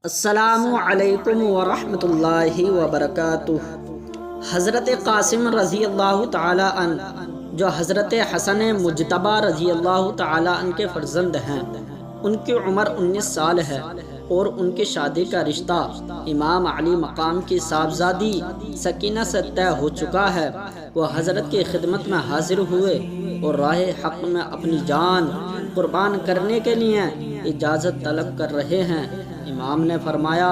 السلام علیکم ورحمۃ اللہ وبرکاتہ۔ حضرت قاسم رضی اللہ تعالی عنہ جو حضرت حسن مجتبی رضی اللہ تعالی عنہ کے فرزند ہیں، ان کی عمر 19 سال ہے اور ان کی شادی کا رشتہ امام علی مقام کی صاحبزادی سکینہ سے طے ہو چکا ہے۔ وہ حضرت کی خدمت میں حاضر ہوئے اور راہ حق میں اپنی جان قربان کرنے کے لیے اجازت طلب کر رہے ہیں۔ امام نے فرمایا،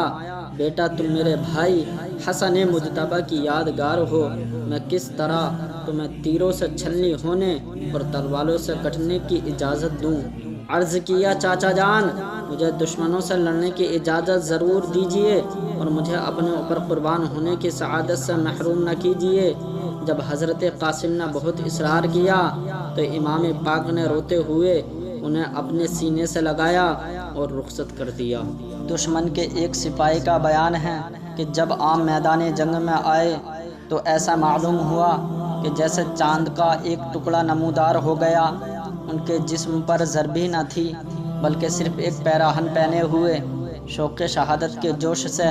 بیٹا تم میرے بھائی حسن مجتبی کی یادگار ہو، میں کس طرح تمہیں تیروں سے چھلنی ہونے اور تلواروں سے کٹنے کی اجازت دوں؟ عرض کیا، چاچا جان مجھے دشمنوں سے لڑنے کی اجازت ضرور دیجیے اور مجھے اپنے اوپر قربان ہونے کی سعادت سے محروم نہ کیجیے۔ جب حضرت قاسم نے بہت اصرار کیا تو امام پاک نے روتے ہوئے انہیں اپنے سینے سے لگایا اور رخصت کر دیا۔ دشمن کے ایک سپاہی کا بیان ہے کہ جب عام میدان جنگ میں آئے تو ایسا معلوم ہوا کہ جیسے چاند کا ایک ٹکڑا نمودار ہو گیا۔ ان کے جسم پر ضربی نہ تھی بلکہ صرف ایک پیراہن پہنے ہوئے شوق شہادت کے جوش سے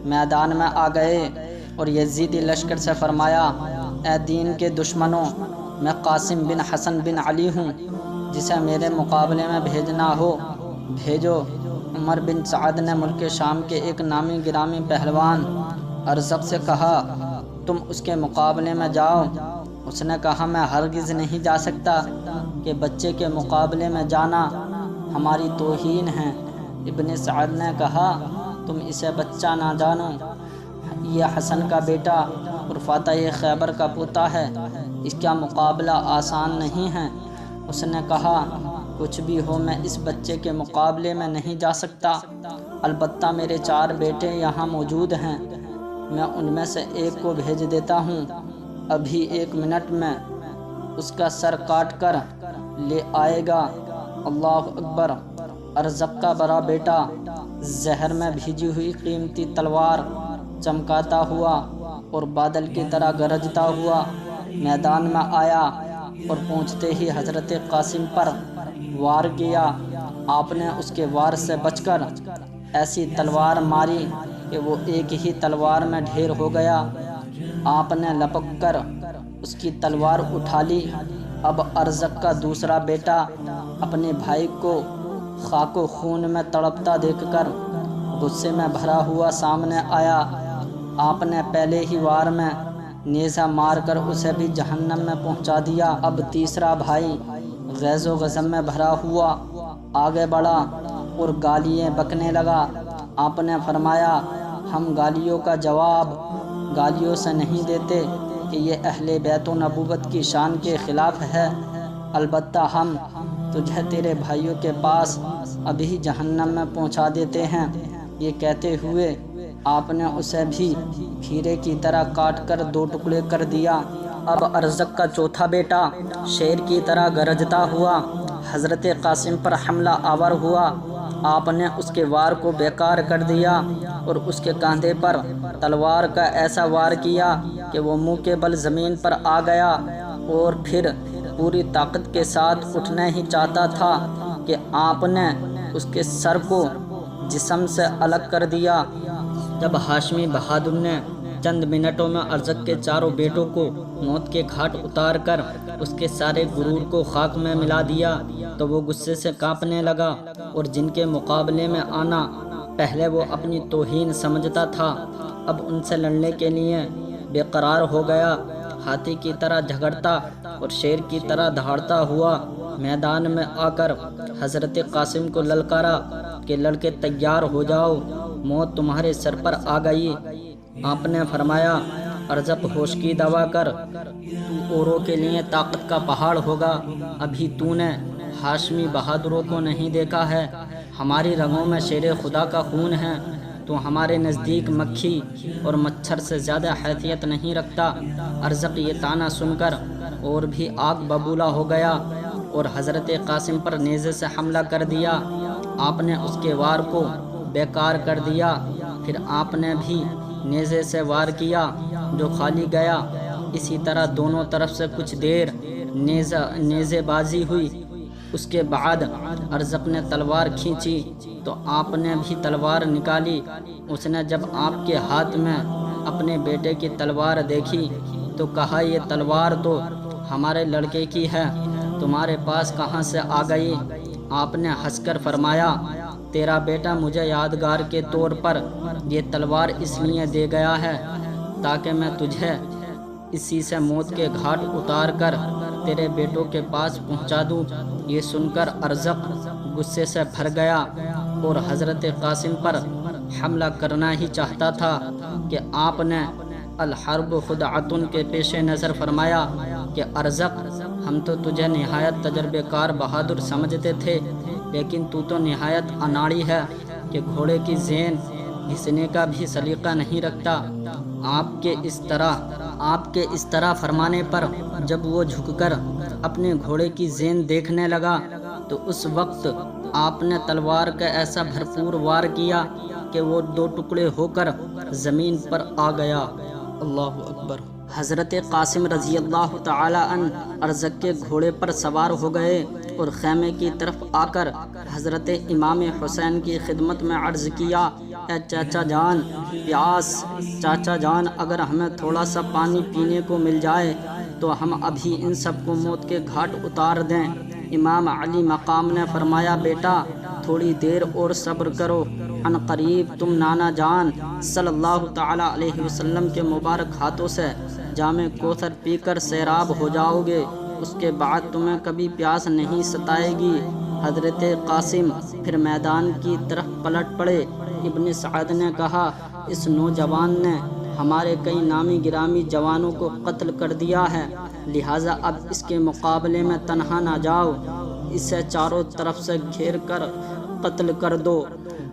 میدان میں آ گئے اور یزیدی لشکر سے فرمایا، اے دین کے دشمنوں، میں قاسم بن حسن بن علی ہوں، جسے میرے مقابلے میں بھیجنا ہو بھیجو۔ عمر بن سعد نے ملک شام کے ایک نامی گرامی پہلوان ارزق سے کہا، تم اس کے مقابلے میں جاؤ۔ اس نے کہا، میں ہرگز نہیں جا سکتا کہ بچے کے مقابلے میں جانا ہماری توہین ہے۔ ابن سعد نے کہا، تم اسے بچہ نہ جانو، یہ حسن کا بیٹا اور فاتح خیبر کا پوتا ہے، اس کا مقابلہ آسان نہیں ہے۔ اس نے کہا، کچھ بھی ہو میں اس بچے کے مقابلے میں نہیں جا سکتا، البتہ میرے 4 بیٹے یہاں موجود ہیں، میں ان میں سے ایک کو بھیج دیتا ہوں، ابھی 1 منٹ میں اس کا سر کاٹ کر لے آئے گا۔ اللہ اکبر! ارزق کا بڑا بیٹا زہر میں بھیجی ہوئی قیمتی تلوار چمکاتا ہوا اور بادل کی طرح گرجتا ہوا میدان میں آیا اور پہنچتے ہی حضرت قاسم پر وار کیا۔ آپ نے اس کے وار سے بچ کر ایسی تلوار ماری کہ وہ ایک ہی تلوار میں ڈھیر ہو گیا۔ آپ نے لپک کر اس کی تلوار اٹھا لی۔ اب ارزق کا دوسرا بیٹا اپنے بھائی کو خاک و خون میں تڑپتا دیکھ کر غصے میں بھرا ہوا سامنے آیا۔ آپ نے پہلے ہی وار میں نیزہ مار کر اسے بھی جہنم میں پہنچا دیا۔ اب تیسرا بھائی غیظ و غضب میں بھرا ہوا آگے بڑھا اور گالیاں بکنے لگا۔ آپ نے فرمایا، ہم گالیوں کا جواب گالیوں سے نہیں دیتے کہ یہ اہل بیت و نبوت کی شان کے خلاف ہے، البتہ ہم تجھے تیرے بھائیوں کے پاس ابھی جہنم میں پہنچا دیتے ہیں۔ یہ کہتے ہوئے آپ نے اسے بھی کھیرے کی طرح کاٹ کر 2 ٹکڑے کر دیا۔ اب ارزق کا چوتھا بیٹا شیر کی طرح گرجتا ہوا حضرت قاسم پر حملہ آور ہوا۔ آپ نے اس کے وار کو بیکار کر دیا اور اس کے کاندھے پر تلوار کا ایسا وار کیا کہ وہ منہ کے بل زمین پر آ گیا اور پھر پوری طاقت کے ساتھ اٹھنا ہی چاہتا تھا کہ آپ نے اس کے سر کو جسم سے الگ کر دیا۔ جب ہاشمی بہادر نے چند منٹوں میں ارزق کے 4 بیٹوں کو موت کے گھاٹ اتار کر اس کے سارے غرور کو خاک میں ملا دیا تو وہ غصے سے کانپنے لگا، اور جن کے مقابلے میں آنا پہلے وہ اپنی توہین سمجھتا تھا اب ان سے لڑنے کے لیے بے قرار ہو گیا۔ ہاتھی کی طرح جھگڑتا اور شیر کی طرح دہاڑتا ہوا میدان میں آ کر حضرت قاسم کو للکارا کہ لڑکے تیار ہو جاؤ، موت تمہارے سر پر آ گئی۔ آپ نے فرمایا، ارزق ہوش کی دوا کر، تو اوروں کے لیے طاقت کا پہاڑ ہوگا۔ ابھی تو نے ہاشمی بہادروں کو نہیں دیکھا ہے، ہماری رگوں میں شیر خدا کا خون ہے، تو ہمارے نزدیک مکھی اور مچھر سے زیادہ حیثیت نہیں رکھتا۔ ارزق یہ طعنہ سن کر اور بھی آگ ببولا ہو گیا اور حضرت قاسم پر نیزے سے حملہ کر دیا۔ آپ نے اس کے وار کو بیکار کر دیا، پھر آپ نے بھی نیزے سے وار کیا جو خالی گیا۔ اسی طرح دونوں طرف سے کچھ دیر نیزے بازی ہوئی۔ اس کے بعد ارزق نے تلوار کھینچی تو آپ نے بھی تلوار نکالی۔ اس نے جب آپ کے ہاتھ میں اپنے بیٹے کی تلوار دیکھی تو کہا یہ تلوار تو ہمارے لڑکے کی ہے، تمہارے پاس کہاں سے آ گئی؟ آپ نے ہنس کر فرمایا تیرا بیٹا مجھے یادگار کے طور پر یہ تلوار اس لیے دے گیا ہے تاکہ میں تجھے اسی سے موت کے گھاٹ اتار کر تیرے بیٹوں کے پاس پہنچا دوں۔ یہ سن کر ارزق غصے سے بھر گیا اور حضرت قاسم پر حملہ کرنا ہی چاہتا تھا کہ آپ نے الحرب خدعۃ کے پیش نظر فرمایا کہ ارزق، ہم تو تجھے نہایت تجربے کار بہادر سمجھتے تھے، لیکن تو نہایت اناڑی ہے کہ گھوڑے کی زین گھسنے کا بھی سلیقہ نہیں رکھتا۔ آپ کے اس طرح فرمانے پر جب وہ جھک کر اپنے گھوڑے کی زین دیکھنے لگا تو اس وقت آپ نے تلوار کا ایسا بھرپور وار کیا کہ وہ 2 ٹکڑے ہو کر زمین پر آ گیا۔ اللہ اکبر۔ حضرت قاسم رضی اللہ تعالی عنہ ارزق کے گھوڑے پر سوار ہو گئے اور خیمے کی طرف آ کر حضرت امام حسین کی خدمت میں عرض کیا، اے چاچا جان، پیاس، چاچا جان، اگر ہمیں تھوڑا سا پانی پینے کو مل جائے تو ہم ابھی ان سب کو موت کے گھاٹ اتار دیں۔ امام علی مقام نے فرمایا بیٹا تھوڑی دیر اور صبر کرو، عن قریب تم نانا جان صلی اللہ تعالی علیہ وسلم کے مبارک ہاتھوں سے جام کوثر پی کر سیراب ہو جاؤ گے، اس کے بعد تمہیں کبھی پیاس نہیں ستائے گی۔ حضرت قاسم پھر میدان کی طرف پلٹ پڑے۔ ابن سعد نے کہا اس نوجوان نے ہمارے کئی نامی گرامی جوانوں کو قتل کر دیا ہے، لہٰذا اب اس کے مقابلے میں تنہا نہ جاؤ، اسے چاروں طرف سے گھیر کر قتل کر دو۔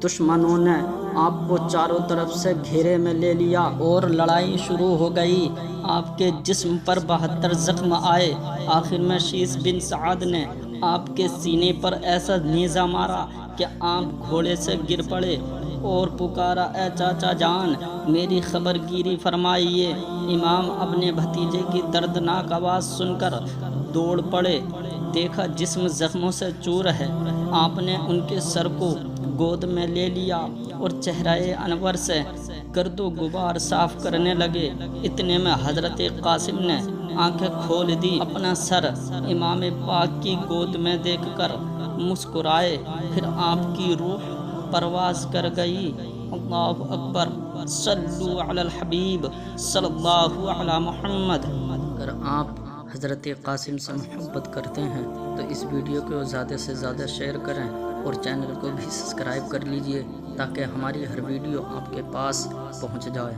دشمنوں نے آپ کو چاروں طرف سے گھیرے میں لے لیا اور لڑائی شروع ہو گئی۔ آپ کے جسم پر 72 زخم آئے۔ آخر میں شیس بن سعد نے آپ کے سینے پر ایسا نیزہ مارا کہ آپ گھوڑے سے گر پڑے اور پکارا اے چاچا جان میری خبر گیری فرمائیے۔ امام اپنے بھتیجے کی دردناک آواز سن کر دوڑ پڑے، دیکھا جسم زخموں سے چور ہے۔ آپ نے ان کے سر کو گود میں لے لیا اور چہرہ انور سے گرد و غبار صاف کرنے لگے۔ اتنے میں حضرت قاسم نے آنکھیں کھول دی، اپنا سر امام پاک کی گود میں دیکھ کر مسکرائے، پھر آپ کی روح پرواز کر گئی۔ اللہ اکبر، صلو علی الحبیب صلی اللہ علی محمد۔ اگر آپ حضرت قاسم سے محبت کرتے ہیں تو اس ویڈیو کو زیادہ سے زیادہ شیئر کریں اور چینل کو بھی سبسکرائب کر لیجئے تاکہ ہماری ہر ویڈیو آپ کے پاس پہنچ جائے۔